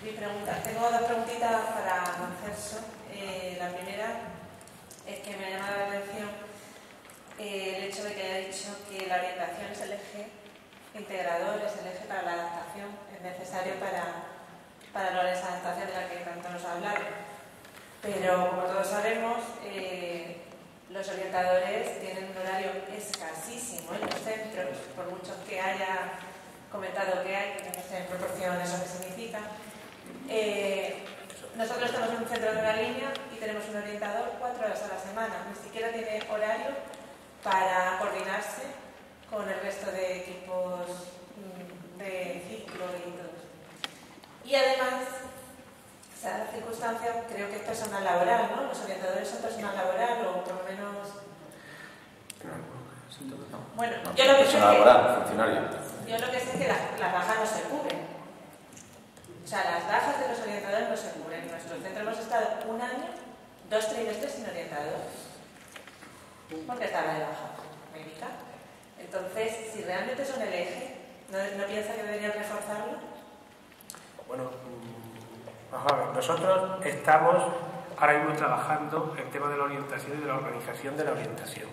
Tengo dos preguntitas para don Celso. La primera es que me ha llamado la atención el hecho de que haya dicho que la orientación es el eje integrador, es el eje para la adaptación, es necesario para lograr esa adaptación de la que tanto nos ha hablado. Pero, como todos sabemos, los orientadores tienen un horario escasísimo en los centros, por mucho que haya comentado que hay, que no sé en proporción eso que significa. Nosotros estamos en un centro de una línea y tenemos un orientador 4 horas a la semana. Ni siquiera tiene horario para coordinarse con el resto de equipos de ciclo y todo eso. Y además, o sea, la circunstancia, creo que es personal laboral, ¿no? Los orientadores son personal laboral o por lo menos... Bueno, yo lo que sé es que las bajas no se cubren. O sea, las bajas de los orientadores no se cubren. En nuestro centro hemos estado un año, 2 trimestres sin orientador. Porque estaba de baja médica. Entonces, si realmente son el eje, ¿no piensa que deberían reforzarlo? Bueno, vamos a ver, nosotros estamos ahora mismo trabajando el tema de la orientación y de la organización de la orientación.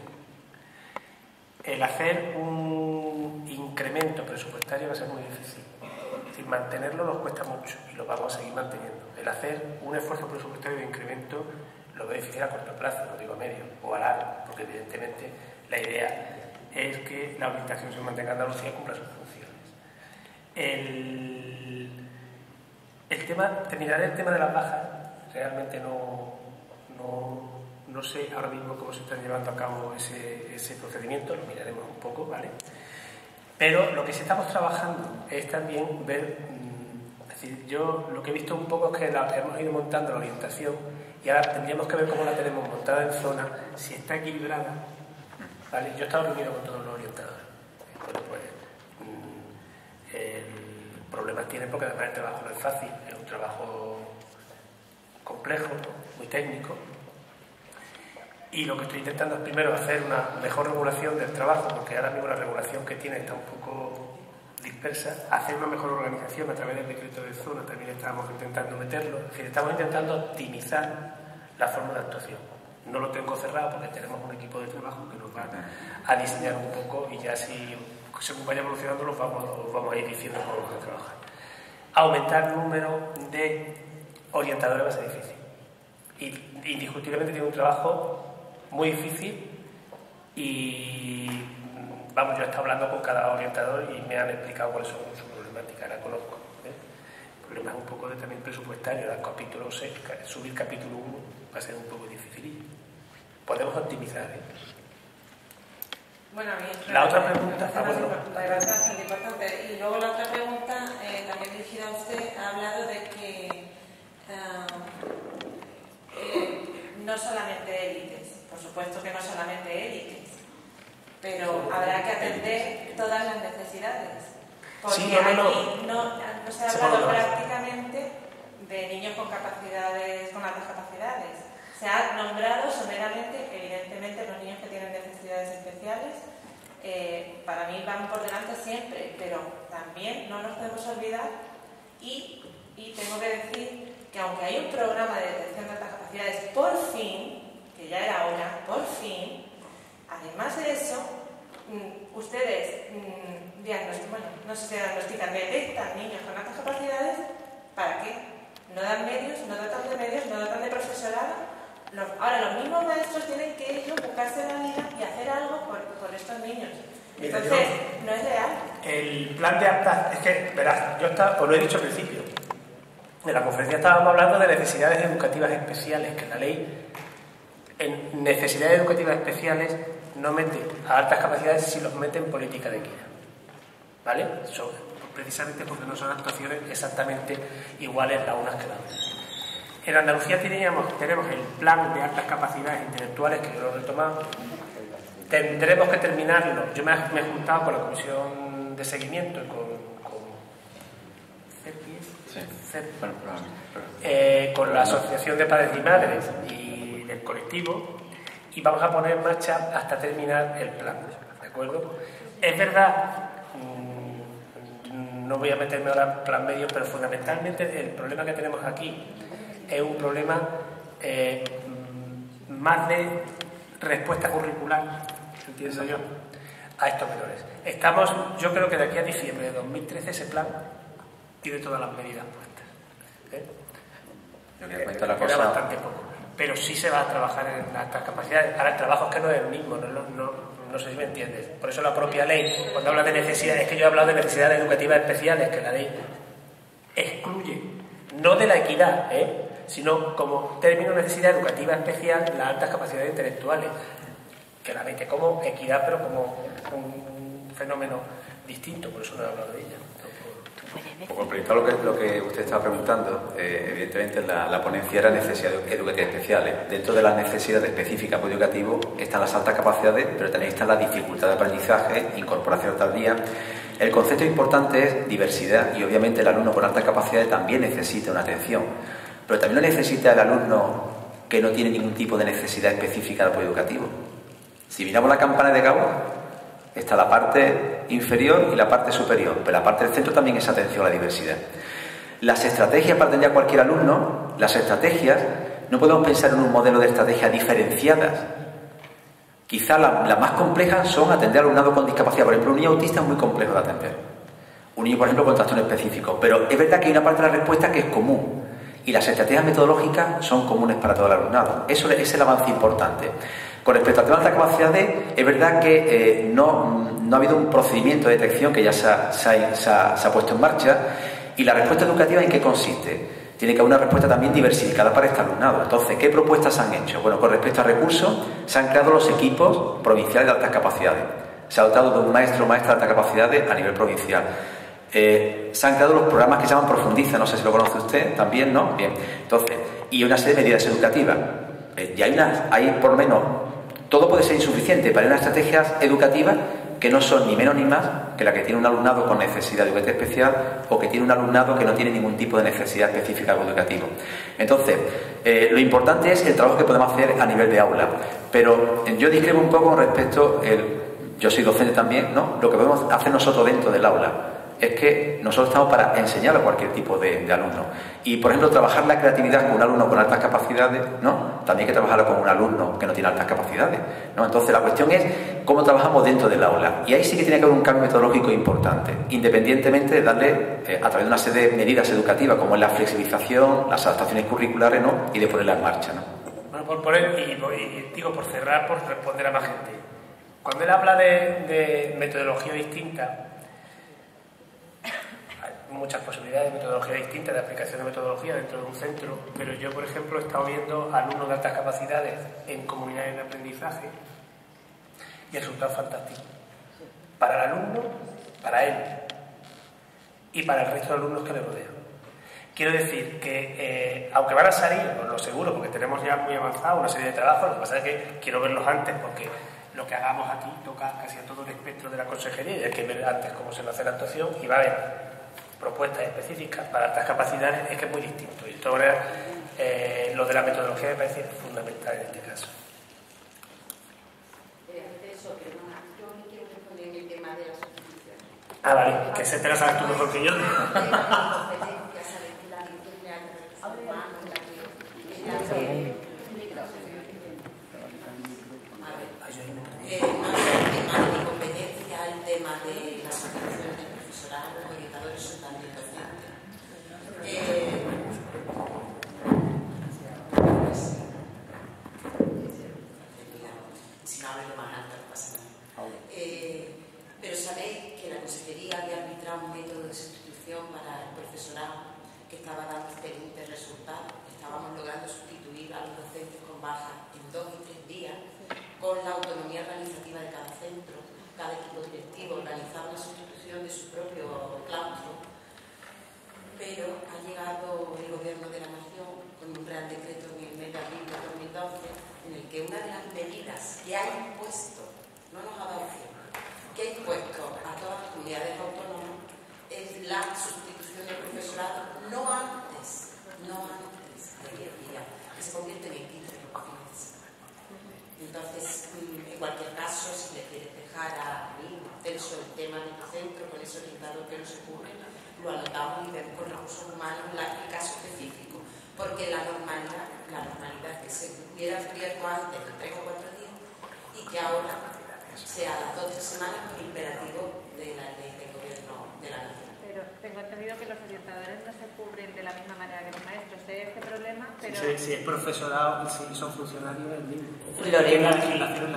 El hacer un incremento presupuestario va a ser muy difícil. Es decir, mantenerlo nos cuesta mucho y lo vamos a seguir manteniendo. El hacer un esfuerzo presupuestario de incremento lo veo difícil a corto plazo, no digo a medio o a largo, porque evidentemente la idea es que la orientación se mantenga en Andalucía y cumpla sus funciones. Terminaré el tema de las bajas. Realmente no sé ahora mismo cómo se está llevando a cabo ese procedimiento, lo miraremos un poco, ¿vale? Pero lo que sí estamos trabajando es también ver, es decir, yo lo que he visto un poco es que hemos ido montando la orientación y ahora tendríamos que ver cómo la tenemos montada en zona, si está equilibrada, ¿vale? Yo he estado reunido con todos los orientadores. Bueno, pues problemas tienen porque además el trabajo no es fácil, es un trabajo complejo, muy técnico. Y lo que estoy intentando es primero hacer una mejor regulación del trabajo, porque ahora mismo la regulación que tiene está un poco dispersa, hacer una mejor organización a través del decreto de zona, también estamos intentando meterlo, es decir, estamos intentando optimizar la forma de actuación. No lo tengo cerrado porque tenemos un equipo de trabajo que nos va a diseñar un poco y ya según vaya evolucionando los vamos a ir diciendo cómo vamos a trabajar. Aumentar el número de orientadores va a ser difícil. Y indiscutiblemente tiene un trabajo muy difícil y vamos, yo he estado hablando con cada orientador y me han explicado cuáles son sus problemáticas, la conozco. El problema es un poco también presupuestario, el capítulo 6, subir capítulo 1 va a ser un poco difícil. Podemos optimizar, Bueno, la otra pregunta es bastante importante. Y luego la otra pregunta, también dirigida a usted, ha hablado de que no solamente élites, por supuesto que no solamente élites, pero habrá que atender todas las necesidades. Porque sí, aquí no se ha hablado prácticamente de niños con capacidades, con altas capacidades. Se ha nombrado someramente, evidentemente, los niños que tienen necesidades especiales. Para mí van por delante siempre, pero también no nos podemos olvidar y tengo que decir que aunque hay un programa de detección de altas capacidades, por fin, que ya era hora, por fin, además de eso, ustedes no se diagnostican, detectan niños con altas capacidades. ¿Para qué? No dan medios, no dotan de medios, no dotan de profesorado. Ahora los mismos maestros tienen que ellos buscarse la vida y hacer algo por estos niños. Entonces, no es real. El plan de aptas, es que, verás, os lo he dicho al principio, en la conferencia estábamos hablando de necesidades educativas especiales, que la ley en necesidades educativas especiales no mete a altas capacidades si los mete en política de equidad, ¿vale? Precisamente porque no son actuaciones exactamente iguales las unas que las otras. En Andalucía tenemos el plan de altas capacidades intelectuales, que yo lo he retomado. Tendremos que terminarlo. Yo me he juntado con la comisión de seguimiento y con la Asociación de Padres y Madres y del colectivo, y vamos a poner en marcha hasta terminar el plan, ¿de acuerdo? Es verdad, no voy a meterme ahora en plan medio, pero fundamentalmente el problema que tenemos aquí es un problema más de respuesta curricular, entiendo yo, a estos menores. Yo creo que de aquí a diciembre de 2013 ese plan tiene todas las medidas puestas. Yo voy a comentar la Queda cosa. bastante poco, pero sí se va a trabajar en altas capacidades. Ahora el trabajo es que no es el mismo, no sé si me entiendes. Por eso la propia ley, cuando habla de necesidades, es que yo he hablado de necesidades educativas especiales, que la ley excluye, no de la equidad, sino como término necesidad educativa especial, las altas capacidades intelectuales, que la mete como equidad, pero como un fenómeno distinto, por eso no he hablado de ella. Por complementar lo que usted estaba preguntando, evidentemente la ponencia era necesidades educativas especiales. Dentro de las necesidades específicas por educativo están las altas capacidades, pero también están las dificultades de aprendizaje, incorporación tardía. El concepto importante es diversidad y obviamente el alumno con altas capacidades también necesita una atención, pero también lo necesita el alumno que no tiene ningún tipo de necesidad específica de apoyo educativo. Si miramos la campana de Gauss, está la parte inferior y la parte superior, pero la parte del centro también es atención a la diversidad. Las estrategias para atender a cualquier alumno, las estrategias, no podemos pensar en un modelo de estrategias diferenciadas. Quizá las más complejas son atender al alumnado con discapacidad. Por ejemplo, un niño autista es muy complejo de atender. Un niño, por ejemplo, con trastorno específico. Pero es verdad que hay una parte de la respuesta que es común. Y las estrategias metodológicas son comunes para todo el alumnado. Eso es el avance importante. Con respecto a las altas capacidades, es verdad que no ha habido un procedimiento de detección que ya se ha puesto en marcha. ¿Y la respuesta educativa en qué consiste? Tiene que haber una respuesta también diversificada para este alumnado. Entonces, ¿qué propuestas se han hecho? Bueno, con respecto a recursos, se han creado los equipos provinciales de altas capacidades. Se ha dotado de un maestro o maestra de altas capacidades a nivel provincial. Se han creado los programas que se llaman Profundiza, no sé si lo conoce usted, también, ¿no? Bien. Entonces, y una serie de medidas educativas. Y hay por lo menos, todo puede ser insuficiente, pero hay unas estrategias educativas que no son ni menos ni más que la que tiene un alumnado con necesidad educativa especial o que tiene un alumnado que no tiene ningún tipo de necesidad específica educativa. Entonces, lo importante es el trabajo que podemos hacer a nivel de aula. Pero yo discrepo un poco con respecto, yo soy docente también, ¿no? Lo que podemos hacer nosotros dentro del aula es que nosotros estamos para enseñar a cualquier tipo de alumno. Y, por ejemplo, trabajar la creatividad con un alumno con altas capacidades, ¿no? También hay que trabajarlo con un alumno que no tiene altas capacidades, ¿no? Entonces, la cuestión es cómo trabajamos dentro del aula. Y ahí sí que tiene que haber un cambio metodológico importante, independientemente de darle, a través de una serie de medidas educativas, como es la flexibilización, las adaptaciones curriculares, ¿no? Y de ponerla en marcha, ¿no? Bueno, por cerrar, por responder a más gente. Cuando él habla de metodología distinta, muchas posibilidades de metodología distinta, de aplicación de metodología dentro de un centro, pero yo, por ejemplo, he estado viendo alumnos de altas capacidades en comunidades de aprendizaje y el resultado es fantástico. Para el alumno, para él y para el resto de alumnos que le rodean. Quiero decir que, aunque van a salir, os lo seguro, porque tenemos ya muy avanzado una serie de trabajos, lo que pasa es que quiero verlos antes porque lo que hagamos aquí toca casi a todo el espectro de la consejería y hay que ver antes cómo se va a hacer la actuación y va a haber propuestas específicas para altas capacidades, es que es muy distinto. Y todo lo de la metodología me parece fundamental en este caso. Yo me quiero responder en el tema de la sustitución. Ah, vale, que se te la sabes tú mejor que yo. El tema de la sustitución del profesorado, los orientadores son también docentes. Si no hablo lo más alto, no pasa nada. Pero sabéis que la Consejería había arbitrado un método de sustitución para el profesorado que estaba dando excelentes resultados. Estábamos logrando sustituir a los docentes con baja en 2 y 3 días, con la autonomía organizativa de cada centro. Cada equipo directivo organizaba la sustitución de su propio claustro, pero ha llegado el Gobierno de la Nación con un Real Decreto en el mes de abril de 2012 en el que una de las medidas que ha impuesto, no nos ha dado opción, que ha impuesto a todas las comunidades autónomas es la sustitución del profesorado no antes de 10 días, que se convierte en el 15 de los fines de semana. Entonces, en cualquier caso, si le quieres dejar a mí tenso el tema en el centro, con ese orientador que no se cubre, lo anotamos y vemos con recursos humanos el caso específico, porque la normalidad que se hubiera abierto antes de 3 o 4 días y que ahora sea a las 2 o 3 semanas por imperativo de la ley del gobierno de la nación. Pero tengo entendido que los orientadores no se cubren de la misma manera que los maestros. Sé este problema, pero... Si es profesorado y si son funcionarios, es el mismo.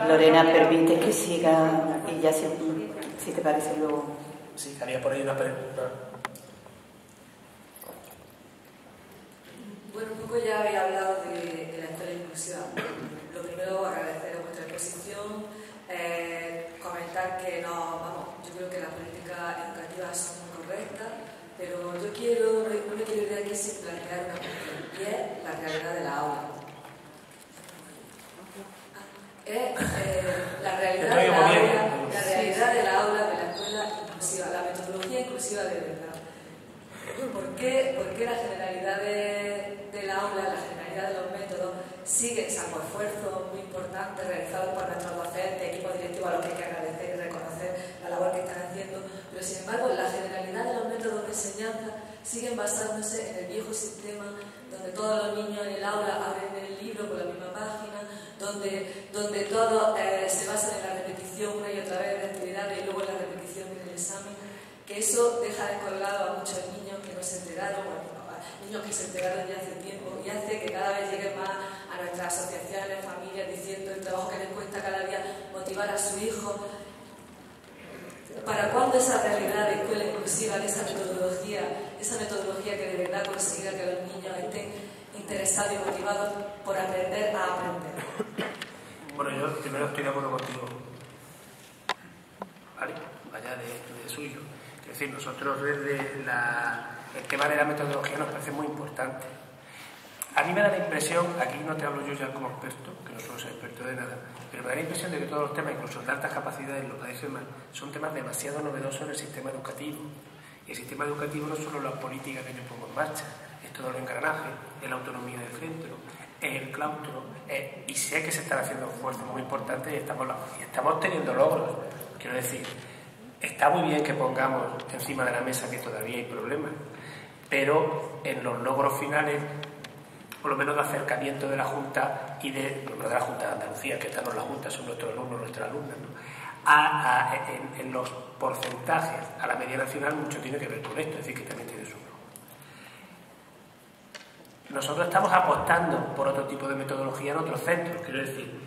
Lorena, permite que siga y ya si te parece luego. Sí, haría por ahí una pregunta. Bueno, un poco ya habéis hablado de la escuela inclusiva. Lo primero, agradecer vuestra exposición, comentar que yo creo que las políticas educativas son muy correctas, pero yo no me quiero ir de aquí sin plantear una cuestión, y es la realidad de la aula. La realidad de la aula, de la escuela inclusiva, la metodología inclusiva de verdad. ¿Por qué la generalidad del aula, la generalidad de los métodos siguen, salvo esfuerzos muy importantes realizados por nuestros docentes, equipos directivos a los que hay que agradecer y reconocer la labor que están haciendo, pero sin embargo la generalidad de los métodos de enseñanza siguen basándose en el viejo sistema donde todos los niños en el aula abren el libro con la misma página, donde todo se basa en la repetición una y otra vez de actividades y luego en la repetición en el examen, que eso deja descolgado a muchos niños que no se enteraron, niños que se enteraron ya hace tiempo, y hace que cada vez lleguen más a nuestras asociaciones, familias, diciendo el trabajo que les cuesta cada día motivar a su hijo. ¿Para cuándo esa realidad de escuela inclusiva, de esa metodología que de verdad consiga que los niños estén interesados y motivados por aprender a aprender? Bueno, yo primero estoy de acuerdo contigo. ¿Vale? Vaya de suyo. Es decir, nosotros desde el tema de la metodología nos parece muy importante. A mí me da la impresión, aquí no te hablo yo ya como experto, que no soy experto de nada, pero me da la impresión de que todos los temas, incluso de altas capacidades, lo parece mal, son temas demasiado novedosos en el sistema educativo. Y el sistema educativo no es solo la política que yo pongo en marcha, es todo el engranaje, es la autonomía del centro, es el claustro, y sé que se están haciendo esfuerzos muy importantes y estamos teniendo logros. Quiero decir, está muy bien que pongamos encima de la mesa que todavía hay problemas, pero en los logros finales, por lo menos de acercamiento de la Junta y no de la Junta de Andalucía, que esta no es la Junta, son nuestros alumnos, nuestras alumnas, ¿no? En los porcentajes a la media nacional mucho tiene que ver con esto, es decir, que también tiene su logro. Nosotros estamos apostando por otro tipo de metodología en otros centros, quiero decir,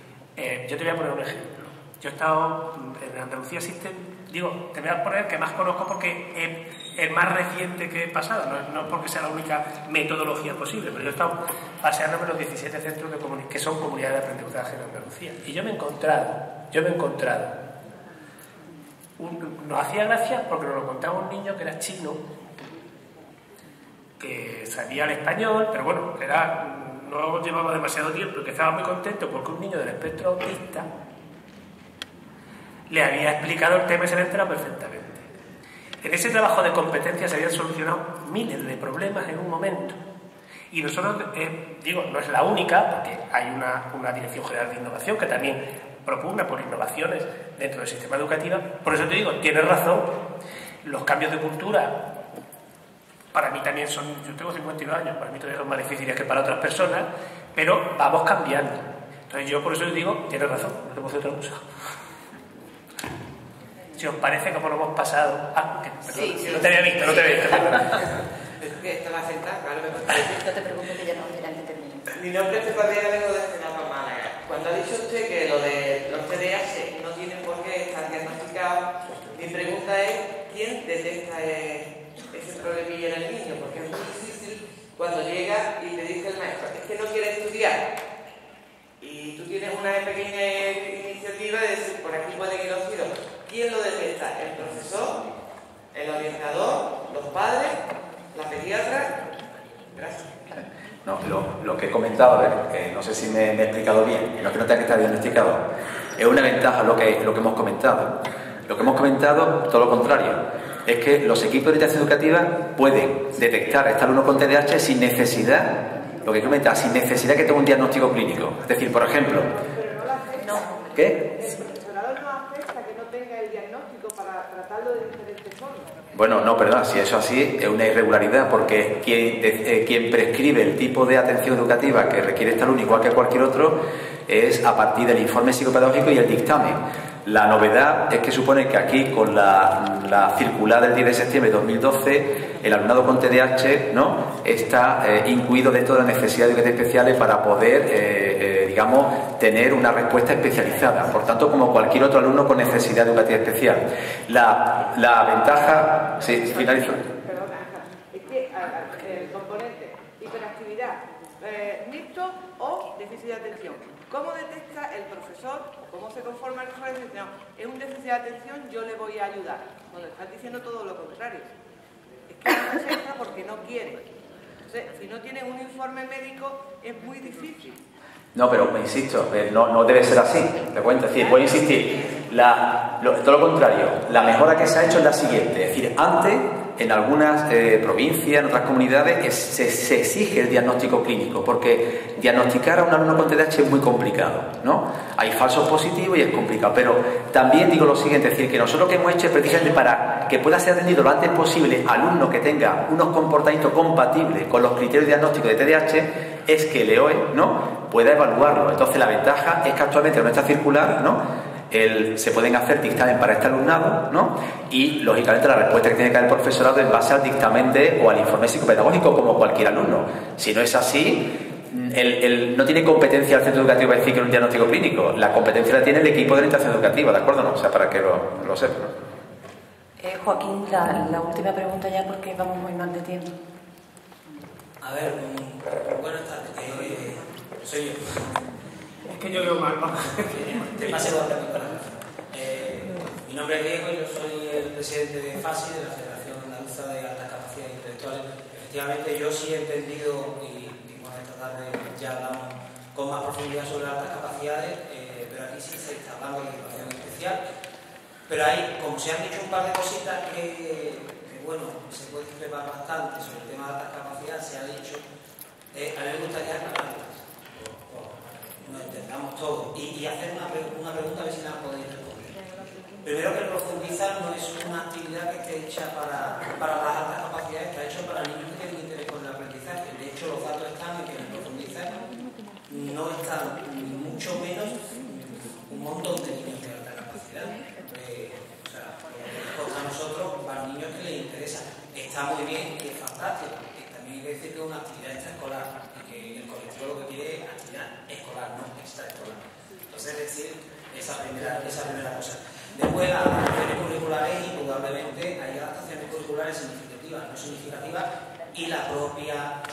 yo te voy a poner un ejemplo. Yo he estado en Andalucía System, te voy a poner el que más conozco porque es más reciente que he pasado, no porque sea la única metodología posible, pero yo he estado paseándome en los 17 centros que son comunidades de aprendizaje en Andalucía. Y yo me he encontrado, nos hacía gracia porque nos lo contaba un niño que era chino, que sabía el español, pero bueno, no llevaba demasiado tiempo, que estaba muy contento porque un niño del espectro autista le había explicado el tema y se le enterado perfectamente. En ese trabajo de competencia se habían solucionado miles de problemas en un momento. Y nosotros, no es la única, porque hay una Dirección General de Innovación que también propugna por innovaciones dentro del sistema educativo. Por eso te digo, tienes razón, los cambios de cultura para mí también son, yo tengo 52 años, para mí todavía son más difíciles que para otras personas, pero vamos cambiando. Entonces yo por eso digo, tienes razón, no te puedo hacer otra cosa. Si os parece como lo hemos pasado... Sí. No te había visto. Esto me hace tan claro. No te preocupes que ya no termino. Mi nombre es Pepa Vega, vengo de Cenapa, Málaga. Cuando ha dicho usted que lo de los TDAH no tienen por qué estar diagnosticados, mi pregunta es, ¿quién detecta ese problemilla en el niño? Porque es muy difícil cuando llega y le dice el maestro, es que no quiere estudiar. Y tú tienes una pequeña iniciativa de decir, por aquí pueden ir los tiros. ¿Quién lo detecta? ¿El profesor? ¿El orientador? ¿Los padres? ¿La pediatra? Gracias. No, lo que he comentado, no sé si me he explicado bien, lo que no tenga que estar diagnosticado, es una ventaja lo que hemos comentado. Lo que hemos comentado, todo lo contrario, es que los equipos de orientación educativa pueden detectar a este alumno con TDAH sin necesidad, lo que he comentado, sin necesidad que tenga un diagnóstico clínico. Es decir, por ejemplo... Pero no la afecta. ¿Qué? El profesorado no afecta que no tenga el diagnóstico para Bueno, no, perdón, si eso así es una irregularidad, porque quien prescribe el tipo de atención educativa que requiere este alumno, igual que cualquier otro, es a partir del informe psicopedagógico y el dictamen. La novedad es que supone que aquí, con la circular del 10 de septiembre de 2012, el alumnado con TDAH, ¿no?, está incluido dentro de las necesidades educativas especiales para poder, digamos, tener una respuesta especializada. Por tanto, como cualquier otro alumno con necesidad educativa especial. La ventaja... Sí, finalizo. Perdona, es que el componente hiperactividad, mixto o déficit de atención. ¿Cómo detecta el profesor o cómo se conforma el profesor? No, es un déficit de atención, yo le voy a ayudar. Cuando estás diciendo todo lo contrario. Es que no detecta porque no quiere. Entonces, si no tiene un informe médico, es muy difícil. No, pero insisto, no debe ser así. Le voy a decir, voy a insistir. Todo lo contrario, la mejora que se ha hecho es la siguiente. Es decir, antes, en algunas provincias, en otras comunidades, se exige el diagnóstico clínico, porque diagnosticar a un alumno con TDAH es muy complicado, ¿no? Hay falsos positivos y es complicado. Pero también digo lo siguiente, es decir, que nosotros lo que hemos hecho es precisamente para que pueda ser atendido lo antes posible alumno que tenga unos comportamientos compatibles con los criterios diagnósticos de TDAH, es que el EOE, ¿no?, pueda evaluarlo. Entonces, la ventaja es que actualmente en nuestra circular, ¿no?, se pueden hacer dictamen para este alumnado, ¿no?, y lógicamente la respuesta que tiene que dar el profesorado en base al dictamen o al informe psicopedagógico, como cualquier alumno. Si no es así, no tiene competencia el centro educativo para decir que es un diagnóstico clínico. La competencia la tiene el equipo de orientación educativa, ¿de acuerdo? ¿No? O sea, para que lo sepa, ¿no? Joaquín, la última pregunta ya, porque vamos muy mal de tiempo. A ver, buenas tardes. Soy yo. Es que yo veo mal, ¿no? Te pasé por la mi nombre es Diego y yo soy el presidente de FASI, de la Federación Andaluza de Altas Capacidades Intelectuales. Efectivamente, yo sí he entendido, y bueno, esta tarde ya hablamos con más profundidad sobre altas capacidades, pero aquí sí se está hablando de educación especial. Pero hay, como se han dicho un par de cositas que bueno, se puede discrepar bastante sobre el tema de altas capacidades, se ha dicho, a mí me gustaría aclararlas, nos entendamos todos, y hacer una pregunta a ver si la podéis responder. Primero, que el profundizar no es una actividad que esté hecha para las altas capacidades, que ha hecho para niños que tienen interés por el aprendizaje. De hecho, los datos están en que en el profundizar no están ni mucho menos un montón de niños de alta capacidad. O sea, a nosotros, para niños que les interesa, está muy bien y es fantástico. También hay que decir que es una actividad extraescolar y que el colectivo lo que quiere es actividad escolar, no extraescolar. Entonces, es decir, esa primera cosa. Después, las adaptaciones curriculares, indudablemente hay adaptaciones curriculares significativas, no significativas, y la propia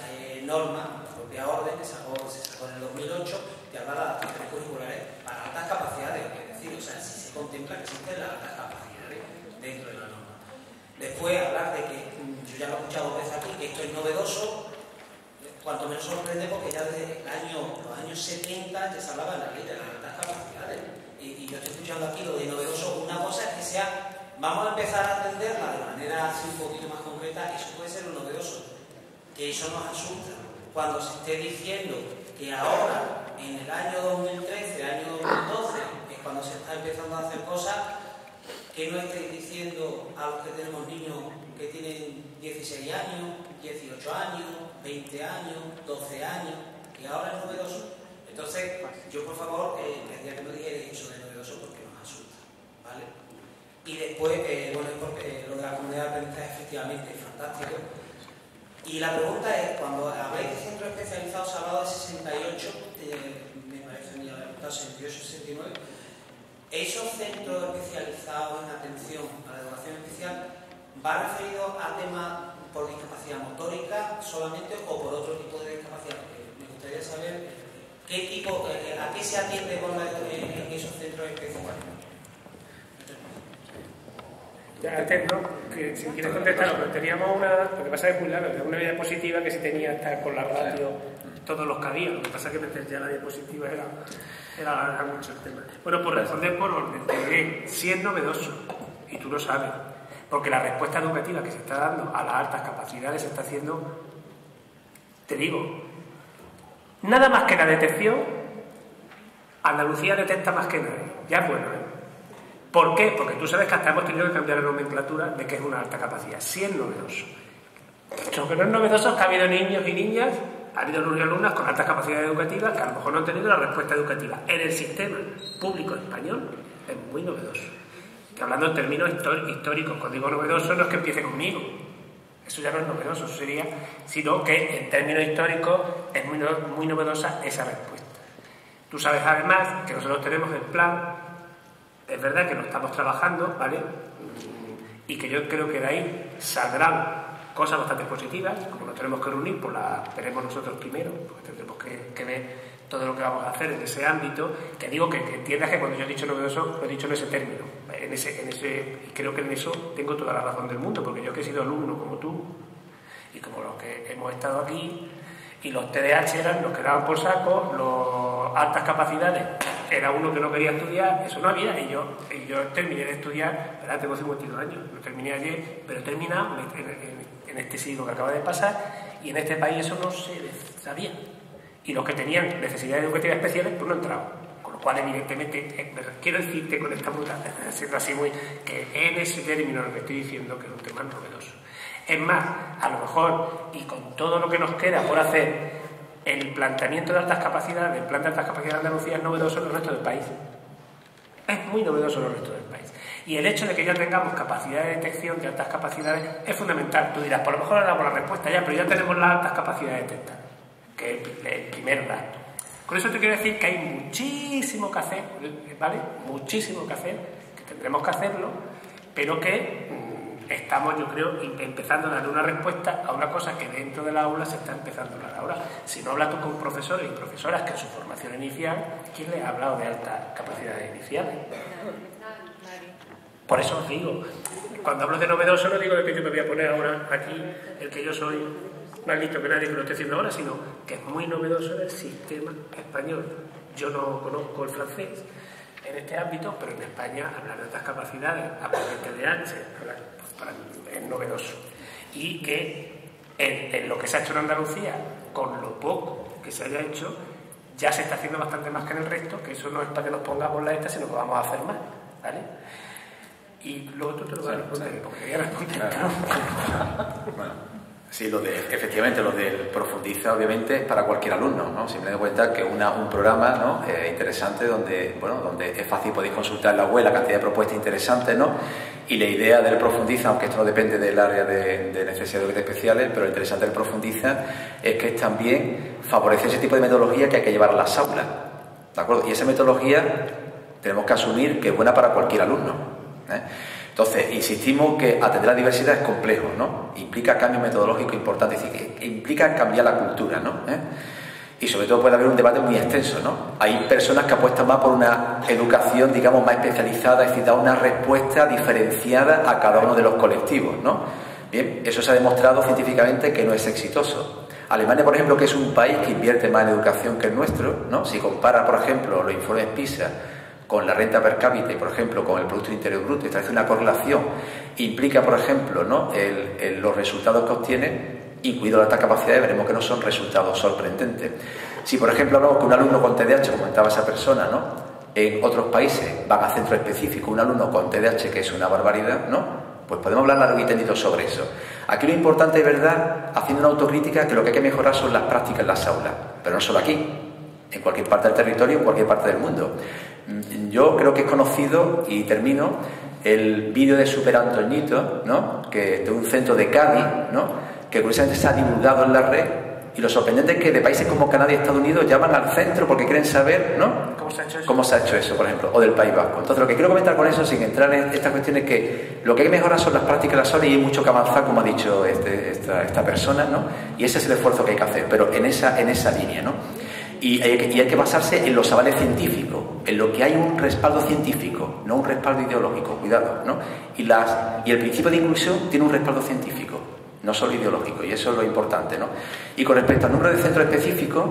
norma, la propia orden que se sacó en el 2008, que habla de adaptaciones curriculares para altas capacidades, es decir, o sea, si se contempla que existen las altas capacidades dentro de la norma. Después, hablar de que, yo ya lo he escuchado dos veces aquí, que esto es novedoso, cuanto menos sorprende, porque ya desde los años 70 ya se hablaba en la ley de las altas capacidades. Y yo estoy escuchando aquí lo de novedoso. Una cosa es que vamos a empezar a atenderla de manera así un poquito más concreta, eso puede ser lo novedoso, que eso nos asusta. Cuando se esté diciendo que ahora, en el año 2013, año 2012, es cuando se está empezando a hacer cosas, que no estéis diciendo a los que tenemos niños que tienen 16 años, 18 años, 20 años, 12 años, y ahora es novedoso. Entonces, yo por favor, quería que me dijerais eso de novedoso porque nos asusta, ¿vale? Y después, bueno, porque lo de la comunidad de aprendizaje efectivamente es fantástico. Y la pregunta es, cuando habláis de centros especializados, se ha hablado de 68, me parece a mí haber apuntado 68, 69. ¿Esos centros especializados en atención a la educación especial van referidos a temas por discapacidad motórica solamente o por otro tipo de discapacidad? Porque me gustaría saber qué tipo, a qué se atiende en esos centros especiales. Ya entiendo que si quieres contestar, pero teníamos lo que pasa es muy largo, una diapositiva que se tenía hasta con la radio todos los que había, lo que pasa es que meter ya la diapositiva era alargar mucho el tema. Bueno, por responder por orden, si es novedoso, y tú lo sabes, porque la respuesta educativa que se está dando a las altas capacidades se está haciendo, te digo, nada más que la detección, Andalucía detecta más que nadie, ya es bueno, ¿Por qué? Porque tú sabes que hasta hemos tenido que cambiar la nomenclatura de qué es una alta capacidad. Sí es novedoso. Lo que no es novedoso es que ha habido niños y niñas, ha habido alumnos y alumnas con altas capacidades educativas que a lo mejor no han tenido la respuesta educativa. En el sistema público español es muy novedoso. Que hablando en términos históricos, cuando digo novedoso no es que empiece conmigo. Eso ya no es novedoso, eso sería, sino que en términos históricos es muy novedosa esa respuesta. Tú sabes además que nosotros tenemos el plan, es verdad que lo estamos trabajando, ¿vale? Y que yo creo que de ahí saldrán cosas bastante positivas, como nos tenemos que reunir, pues las veremos nosotros primero, porque tendremos que ver todo lo que vamos a hacer en ese ámbito, que digo que entiendas que cuando yo he dicho novedoso, lo he dicho en ese término, y creo que en eso tengo toda la razón del mundo, porque yo que he sido alumno como tú, y como los que hemos estado aquí, y los TDAH eran los que daban por saco, los altas capacidades, era uno que no quería estudiar, eso no había, y yo terminé de estudiar, ¿verdad? Tengo 52 años, lo terminé ayer, pero he terminado en este siglo que acaba de pasar, y en este país eso no se sabía. Y los que tenían necesidades educativas especiales, pues no entraban. Con lo cual, evidentemente, quiero decirte con esta bruta, siendo así muy, que en ese término lo que estoy diciendo que es un tema novedoso. Es más, a lo mejor, y con todo lo que nos queda por hacer, el planteamiento de altas capacidades, el plan de altas capacidades de Andalucía es novedoso en el resto del país. Es muy novedoso en el resto del país. Y el hecho de que ya tengamos capacidad de detección de altas capacidades es fundamental. Tú dirás, por lo mejor le damos la respuesta ya, pero ya tenemos las altas capacidades detectadas, que es el primer dato. Con eso te quiero decir que hay muchísimo que hacer, ¿vale? Muchísimo que hacer, que tendremos que hacerlo, pero que estamos, yo creo, empezando a dar una respuesta a una cosa que dentro de la aula se está empezando a hablar ahora. Si no hablas tú con profesores y profesoras que en su formación inicial, ¿quién les ha hablado de altas capacidades iniciales? Por eso os digo, cuando hablo de novedoso no digo de que yo me voy a poner ahora aquí el que yo soy más listo que nadie que lo esté haciendo ahora, sino que es muy novedoso el sistema español. Yo no conozco el francés en este ámbito, pero en España hablar de altas capacidades, hablar de TDAH, es novedoso. Y que en lo que se ha hecho en Andalucía, con lo poco que se haya hecho, ya se está haciendo bastante más que en el resto, que eso no es para que nos pongamos la esta, sino que vamos a hacer más, ¿vale? Y luego tú te lo vas a responder, porque quería responder. Bueno, sí, efectivamente, lo del profundiza, obviamente, es para cualquier alumno, ¿no? Si me doy cuenta que un programa, ¿no? Interesante donde es fácil, podéis consultar en la web la cantidad de propuestas interesantes, ¿no? Y la idea del profundiza, aunque esto no depende del área de necesidades especiales, pero lo interesante del profundiza es que también favorece ese tipo de metodología que hay que llevar a las aulas, ¿de acuerdo? Y esa metodología tenemos que asumir que es buena para cualquier alumno. Entonces, insistimos que atender la diversidad es complejo, ¿no? Implica cambio metodológico importante, es decir, que implica cambiar la cultura, ¿no? Y sobre todo puede haber un debate muy extenso, ¿no? Hay personas que apuestan más por una educación, digamos, más especializada, es decir, dar una respuesta diferenciada a cada uno de los colectivos, ¿no? Bien, eso se ha demostrado científicamente que no es exitoso. Alemania, por ejemplo, que es un país que invierte más en educación que el nuestro, ¿no? Si compara, por ejemplo, los informes PISA con la renta per cápita y, por ejemplo, con el Producto Interior Bruto, establece una correlación, implica, por ejemplo, ¿no? Los resultados que obtiene, incluido las altas capacidades, veremos que no son resultados sorprendentes. Si, por ejemplo, hablamos con un alumno con TDAH, como comentaba esa persona, ¿no? En otros países van a centros específicos, un alumno con TDAH, que es una barbaridad, ¿no? Pues podemos hablar largo y tendido sobre eso. Aquí lo importante es, verdad, haciendo una autocrítica, que lo que hay que mejorar son las prácticas en las aulas, pero no solo aquí, en cualquier parte del territorio, en cualquier parte del mundo. Yo creo que es conocido, y termino, el vídeo de Super Antoñito, ¿no? De un centro de Cádiz, ¿no? Que curiosamente se ha divulgado en la red, y lo sorprendente es que de países como Canadá y Estados Unidos llaman al centro porque quieren saber, ¿no? ¿Cómo se ha hecho eso, por ejemplo? O del País Vasco. Entonces, lo que quiero comentar con eso, sin entrar en estas cuestiones, es que lo que hay que mejorar son las prácticas de las aulas, y hay mucho que avanzar, como ha dicho esta persona, ¿no? Y ese es el esfuerzo que hay que hacer, pero en esa línea, ¿no? Y hay que basarse en los avales científicos, en lo que hay un respaldo científico, no un respaldo ideológico, cuidado, ¿no? Y el principio de inclusión tiene un respaldo científico, no solo ideológico, y eso es lo importante, ¿no? Y con respecto al número de centros específicos,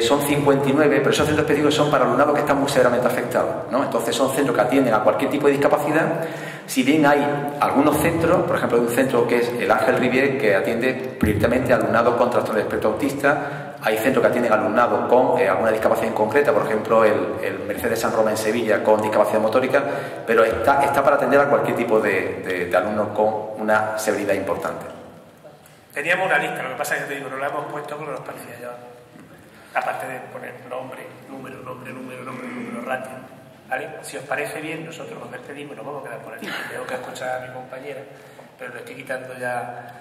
son 59, pero esos centros específicos son para alumnado que están muy severamente afectados, ¿no? Entonces son centros que atienden a cualquier tipo de discapacidad, si bien hay algunos centros, por ejemplo, hay un centro que es el Ángel Rivier, que atiende prioritariamente a alumnado con trastorno de espectro autista, Hay centros que atienden alumnado con alguna discapacidad en concreta, por ejemplo el Mercedes San Roma en Sevilla con discapacidad motórica, pero está para atender a cualquier tipo de alumno con una severidad importante. Teníamos una lista, lo que pasa es que te digo, no la hemos puesto porque nos parecía ya, aparte de poner nombre, número, ratio, ¿vale? Si os parece bien, nosotros nos despedimos y nos vamos a quedar por aquí. Tengo que escuchar a mi compañera, pero le estoy quitando ya,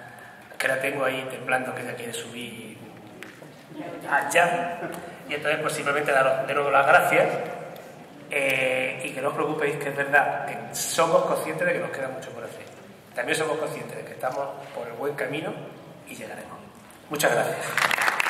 que la tengo ahí temblando, que ella quiere subir allá. Y entonces, pues simplemente daros de nuevo las gracias y que no os preocupéis, que es verdad que somos conscientes de que nos queda mucho por hacer. También somos conscientes de que estamos por el buen camino y llegaremos. Muchas gracias.